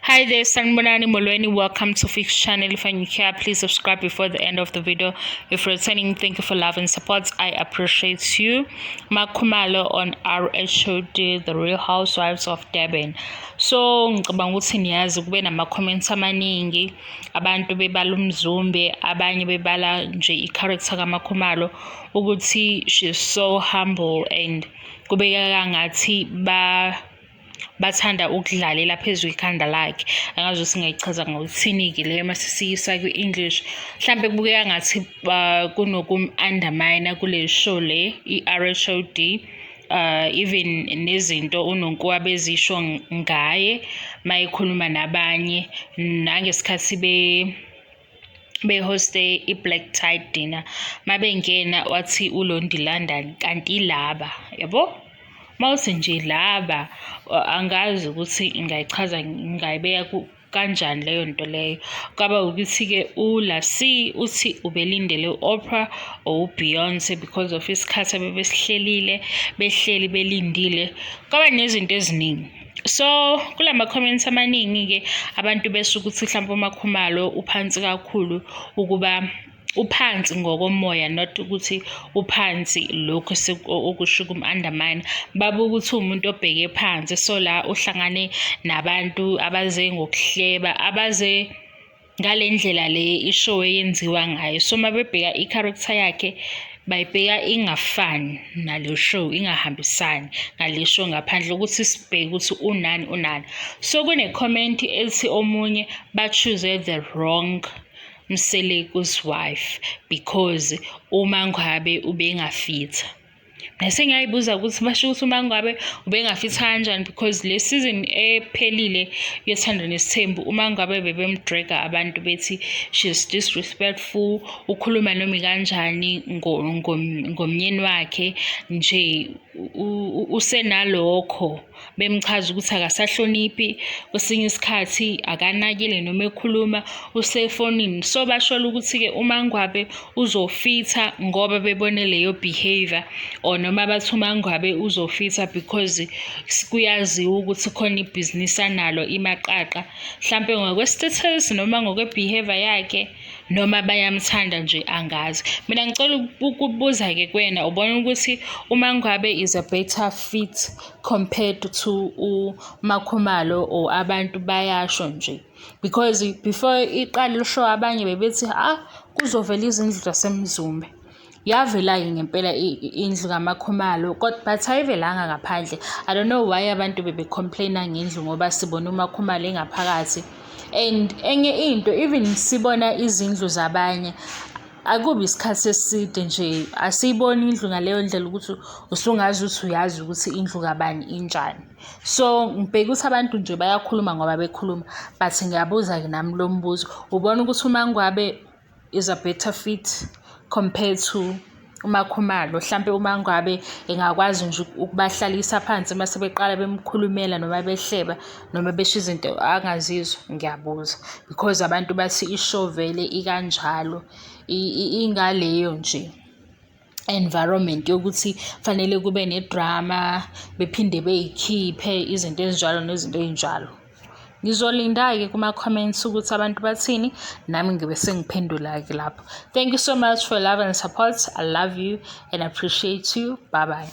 Hi there, Sanbonani Molweni. Welcome to Fix channel. If you're new here, please subscribe before the end of the video. If you're returning, thank you for love and support. I appreciate you. Makhumalo on RHOD, the Real Housewives of Durban. So ngicabanga ukuthi niyazi kube nama-comments amaningi, abantu bebala umzumbe, abanye bebala nje i-character kaMakhumalo ukuthi she's so humble and kubeka ngathi bathanda ukudlalela phezulu ikhanda lakhe. Angazi ukuthi singayichaza ngokuthini-ke leyo mase siyisa kwi-English. Mhlampe kubukeka ngathi kunokum-undermine kule show le i-RHOD. Even nezinto uNonkuwa bezisho ngaye mayekhuluma nabanye nangesikhathi behoste i-black tie dinner mabengena wathi uLondi London kanti laba yabo mawuthi nje laba angazi ukuthi ngayichaza ngayibeka kanjani leyo nto leyo. Kwaba ukuthi-ke uLasi uthi ubelindele u-Oprah or uBeyonce because of isikhathi abebesihlelile behleli belindile. Kwaba nezinto eziningi. So kulama-comments amaningi-ke abantu bese ukuthi mhlawumbe uMakhumalo uphansi kakhulu ukuba uphansi ngokomoya, not ukuthi uphansi lokho okusho kum-undermine. Babe ukuthi umuntu obheke phansi, so la uhlangane nabantu abaze ngokuhleba, abaze ngale ndlela le ishow eyenziwa ngayo. So mabebheka i-character yakhe bayibheka ingafani nale show, ingahambisani ngale show ngaphandle ukuthi sibheke ukuthi unani. So kune-comment ethi omunye ba-choose the wrong Mseleku's wife because uMangwabe ubengafitha. Bese ngiyayibuza ukuthi basho ukuthi uMangwabe ubengafitha kanjani because le season ephelile yothando nesithembu uMangwabe bebemdraga abantu bethi she's disrespectful, ukhuluma noma kanjani ngomnyeni wakhe nje usenalokho bemchaza ukuthi akasahloniphi, kwesinye isikhathi akanakile noma ekhuluma usefonini. So bashola ukuthi-ke uMangwabe uzofitha ngoba bebone leyo behavior, or noma bathi uMangwabe uzofitha because kuyaziwa ukuthi khona ibhizinisi analo imaqaqa, mhlampe ngokwe-status noma ngokwe-behavior yakhe noma bayamthanda nje angazi. Mina ngicela ukubuza-ke kuwena, ubona ukuthi uMangwabe is a better fit compared to uMakhumalo or abantu bayasho nje? Because before iqala ishow abanye bebethi kuzovela izindlu zasemzumbe. Yavela-ke ngempela indlu kaMakhumalo but ayivelanga ngaphandle. I don't know why abantu bebe-complaina ngendlu ngoba sibona uMakhumalo engaphakathi. And enye into, even sibona izindlu zabanye akubi isikhathi eside nje asiyiboni indlu ngaleyo ndlela ukuthi usungazi ukuthi uyazi ukuthi indlu kabani injani. So ngibheka ukuthi abantu nje bayakhuluma ngoba bekhuluma, but ngiyabuza-ke nami lo mbuzo, ubona ukuthi uMangwabe is a better fit compared to uMakhumalo? Mhlampe uMangwabe engakwazi nje ukubahlalisa phansi mase beqala bemkhulumela noma behleba noma besho izinto angazizwa. Ngiyabuza because abantu bathi ishow vele ikanjalo, ingaleyo nje environment yokuthi fanele kube nedrama bephinde beyikhiphe izinto ezinjalo nezinto ey'njalo. Ngizolinda-ke kuma-comments ukuthi abantu bathini, nami ngibe sengiphendula-ke lapho. Thank you so much for love and support. I love you and appreciate you. Bye bye.